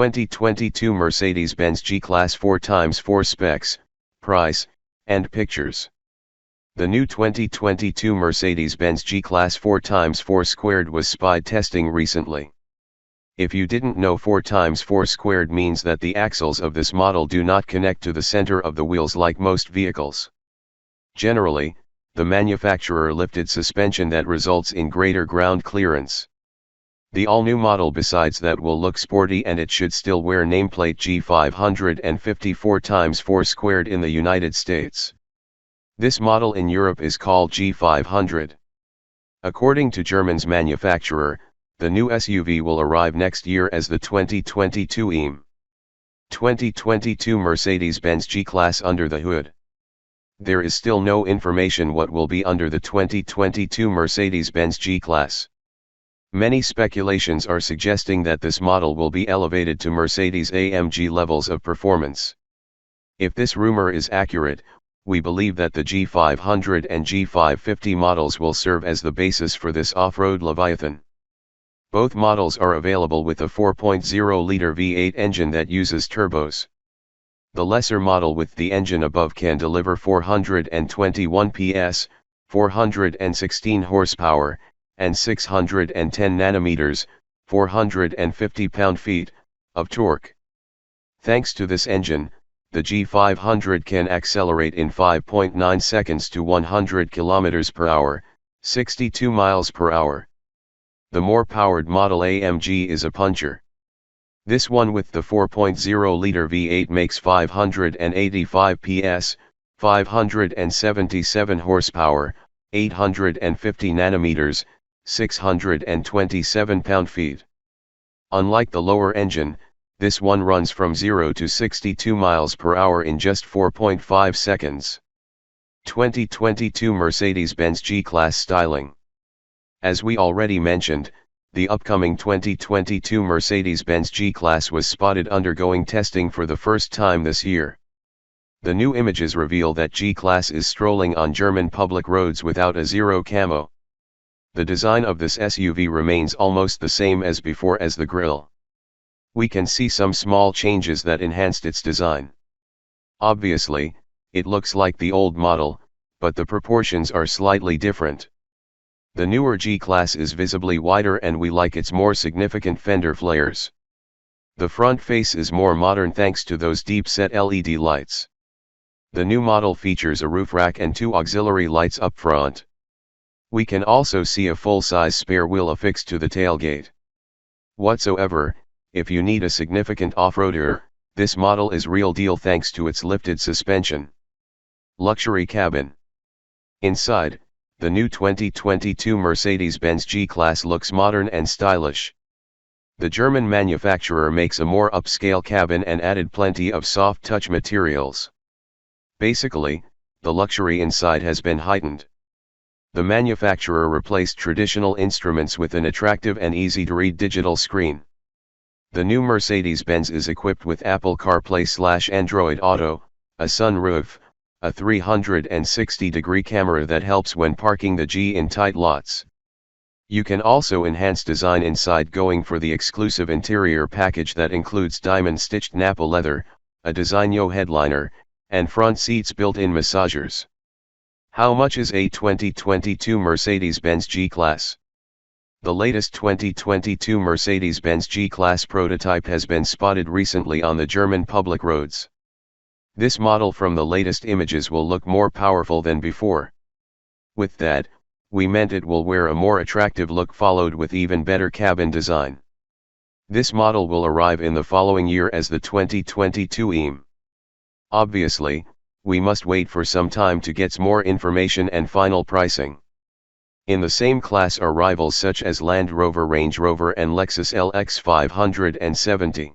2022 Mercedes-Benz G-Class 4x4 specs, price, and pictures. The new 2022 Mercedes-Benz G-Class 4x4 squared was spied testing recently. If you didn't know, 4x4 squared means that the axles of this model do not connect to the center of the wheels like most vehicles. Generally, the manufacturer lifted suspension that results in greater ground clearance. The all-new model besides that will look sporty, and it should still wear nameplate G550 4x4 squared in the United States. This model in Europe is called G500. According to German's manufacturer, the new SUV will arrive next year as the 2022 EM. 2022 Mercedes-Benz G-Class under the hood. There is still no information what will be under the 2022 Mercedes-Benz G-Class. Many speculations are suggesting that this model will be elevated to Mercedes-AMG levels of performance. If this rumor is accurate, we believe that the G500 and G550 models will serve as the basis for this off-road Leviathan. Both models are available with a 4.0-liter V8 engine that uses turbos. The lesser model with the engine above can deliver 421 PS, 416 horsepower, and 610 Nm, 450 pound-feet, of torque. Thanks to this engine, the G500 can accelerate in 5.9 seconds to 100 km per hour, 62 miles per hour. The more powered model AMG is a puncher. This one with the 4.0-liter V8 makes 585 PS, 577 horsepower, 850 Nm, 627 pound-feet. Unlike the lower engine, this one runs from 0 to 62 miles per hour in just 4.5 seconds. 2022 Mercedes-Benz G-Class styling. As we already mentioned, the upcoming 2022 Mercedes-Benz G-Class was spotted undergoing testing for the first time this year. The new images reveal that G-Class is strolling on German public roads without a zero camo. The design of this SUV remains almost the same as before as the grille. We can see some small changes that enhanced its design. Obviously, it looks like the old model, but the proportions are slightly different. The newer G-Class is visibly wider, and we like its more significant fender flares. The front face is more modern thanks to those deep-set LED lights. The new model features a roof rack and two auxiliary lights up front. We can also see a full-size spare wheel affixed to the tailgate. Whatsoever, if you need a significant off-roader, this model is real deal thanks to its lifted suspension. Luxury cabin. Inside, the new 2022 Mercedes-Benz G-Class looks modern and stylish. The German manufacturer makes a more upscale cabin and added plenty of soft touch materials. Basically, the luxury inside has been heightened. The manufacturer replaced traditional instruments with an attractive and easy-to-read digital screen. The new Mercedes-Benz is equipped with Apple CarPlay/Android Auto, a sunroof, a 360-degree camera that helps when parking the G in tight lots. You can also enhance design inside going for the exclusive interior package that includes diamond-stitched Nappa leather, a Designo headliner, and front seats built-in massagers. How much is a 2022 Mercedes-Benz G-Class? The latest 2022 Mercedes-Benz G-Class prototype has been spotted recently on the German public roads. This model from the latest images will look more powerful than before. With that, we meant it will wear a more attractive look followed with even better cabin design. This model will arrive in the following year as the 2022 EM. Obviously, we must wait for some time to get more information and final pricing. In the same class are rivals such as Land Rover, Range Rover and Lexus LX 570.